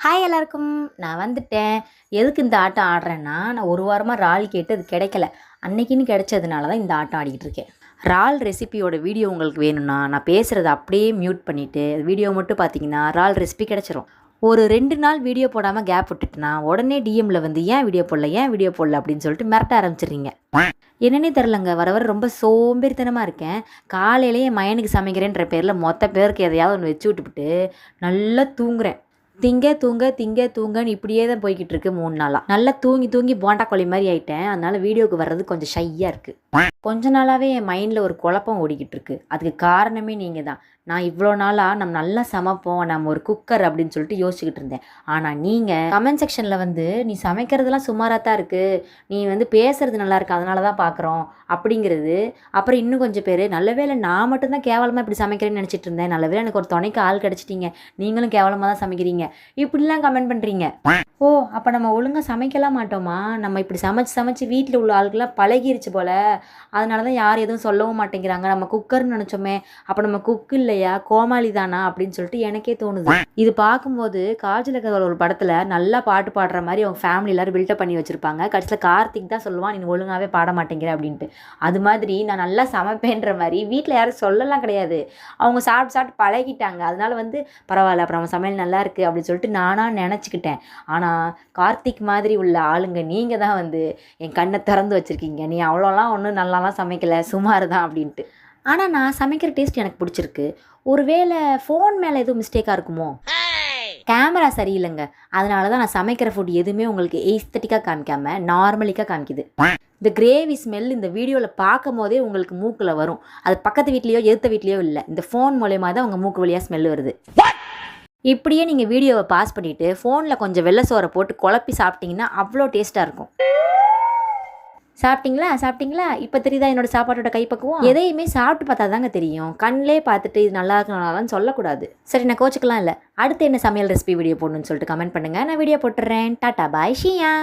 Hi எல்லாருக்கும், நான் வந்துட்டேன். எதுக்கு இந்த ஆட்டம் ஆடுறேன்னா, நான் ஒரு வாரமாக இறால் கேட்டு அது கிடைக்கல. அன்னைக்குன்னு கிடைச்சதுனால தான் இந்த ஆட்டம் ஆடிக்கிட்டு இருக்கேன். இறால் ரெசிபியோட வீடியோ உங்களுக்கு வேணும்னா, நான் பேசுகிறத அப்படியே மியூட் பண்ணிவிட்டு வீடியோ மட்டும் பார்த்தீங்கன்னா இறால் ரெசிபி கிடச்சிரும். ஒரு 2 நாள் வீடியோ போடாமல் கேப் விட்டுட்டுனா உடனே டிஎம்மில் வந்து ஏன் வீடியோ போடல அப்படின்னு சொல்லிட்டு மிரட்ட ஆரம்பிச்சிடுறீங்க. என்னன்னே தெரிலங்க, வர வர ரொம்ப சோம்பேறித்தனமாக இருக்கேன். காலையிலேயே என் மயனுக்கு சமைக்கிறேன்ற பேரில் மொத்த பேருக்கு எதையாவது ஒன்று வச்சு விட்டுவிட்டு நல்லா தூங்குறேன். திங்க தூங்கன்னு இப்படியே தான் போய்கிட்டு இருக்கு 3 நாளாக. நல்லா தூங்கி போண்டா கோழி மாதிரி ஆயிட்டேன். அதனால வீடியோவுக்கு வர்றது கொஞ்சம் ஷையாக இருக்குது. கொஞ்ச நாளாகவே என் மைண்டில் ஒரு குழப்பம் ஓடிக்கிட்டு இருக்கு. அதுக்கு காரணமே நீங்கள் தான். நான் இவ்வளோ நாளாக நம்ம நல்லா சமைப்போம், நம்ம ஒரு குக்கர் அப்படின்னு சொல்லிட்டு யோசிச்சுக்கிட்டு இருந்தேன். ஆனால் நீங்கள் கமெண்ட் செக்ஷனில் வந்து நீ சமைக்கிறதுலாம் சுமாராக தான் இருக்குது, நீ வந்து பேசுறது நல்லா இருக்கு, அதனால தான் பார்க்குறோம் அப்படிங்கிறது. அப்புறம் இன்னும் கொஞ்சம் பேர் நல்லவேளை நான் மட்டும்தான் கேவலமாக இப்படி சமைக்கிறேன்னு நினச்சிட்டு இருந்தேன், நல்லவேளை எனக்கு ஒரு துணைக்கு ஆள் கிடச்சிட்டிங்க, நீங்களும் கேவலமாக தான் சமைக்கிறீங்க, இப்படிலாம் கமெண்ட் பண்ணுறீங்க. ஓ, அப்போ நம்ம ஒழுங்காக சமைக்கலாம் மாட்டோமா? நம்ம இப்படி சமைச்சு வீட்டில் உள்ள ஆளுக்கெல்லாம் பழகிருச்சு போல், அதனால தான் யாரும் எதுவும் சொல்லவும் மாட்டேங்கிறாங்க. நம்ம குக்கர்னு நினச்சோமே, அப்போ நம்ம குக்கு இல்லையா, கோமாளி தானா அப்படின்னு சொல்லிட்டு எனக்கே தோணுது. இது பார்க்கும்போது காஜல் ஒரு படத்தில் நல்லா பாட்டு பாடுற மாதிரி அவங்க ஃபேமிலி எல்லாரும் பில்டப் பண்ணி வச்சுருப்பாங்க. கடைசியில் கார்த்திக் தான் சொல்லுவான், நீ ஒழுங்காகவே பாட மாட்டேங்கிற அப்படின்ட்டு. அது மாதிரி நான் நல்லா சமைப்பேன்ற மாதிரி வீட்டில் யாரும் சொல்லலாம் கிடையாது. அவங்க சாப்பிட்டு பழகிட்டாங்க. அதனால வந்து பரவாயில்ல, அப்புறம் நம்ம சமையல் நல்லா இருக்குது அப்படின்னு சொல்லிட்டு நானாக நினச்சிக்கிட்டேன். ஆனால் கார்த்திக் மாதிரி உள்ள ஆளுங்க நீங்கள் தான் வந்து என் கண்ணை திறந்து வச்சுருக்கீங்க. நீ அவ்வளோலாம் ஒன்றும் நல்லாலாம் சமைக்கலை, சுமார் தான் அப்படின்ட்டு. ஆனால் நான் சமைக்கிற டேஸ்ட் எனக்கு பிடிச்சிருக்கு. ஒருவேளை ஃபோன் மேலே எதுவும் மிஸ்டேக்காக இருக்குமோ? கேமரா சரியில்லைங்க, அதனால தான் நான் சமைக்கிற ஃபுட் எதுவுமே உங்களுக்கு எஸ்தட்டிக்காக காமிக்காமல் நார்மலிக்காக காமிக்குது. இந்த கிரேவி ஸ்மெல் இந்த வீடியோவில் பார்க்கும் போதே உங்களுக்கு மூக்கில் வரும். அது பக்கத்து வீட்லேயோ எதிர்த்த வீட்லேயோ இல்லை, இந்த ஃபோன் மூலயமா தான் உங்கள் மூக்கு வழியாக ஸ்மெல் வருது. இப்படியே நீங்கள் வீடியோவை பாஸ் பண்ணிவிட்டு ஃபோனில் கொஞ்சம் வெள்ளை சோறை போட்டு குழப்பி சாப்பிட்டிங்கன்னா அவ்வளோ டேஸ்ட்டாக இருக்கும். சாப்பிட்டீங்களா? இப்போ தெரியுதா என்னோடய சாப்பாட்டோட கைப்பக்குவம்? எதையுமே சாப்பிட்டு பார்த்தா தாங்க தெரியும். கண்ணிலே பார்த்துட்டு இது நல்லா இருக்குன்னு சொல்லக்கூடாது. சரி, நான் கோச்சுக்கலாம் இல்லை. அடுத்து என்ன சமையல் ரெசிபி வீடியோ போடணும்னு சொல்லிட்டு கமெண்ட் பண்ணுங்கள், நான் வீடியோ போட்டுடுறேன். டாட்டா பாய் ஷியா.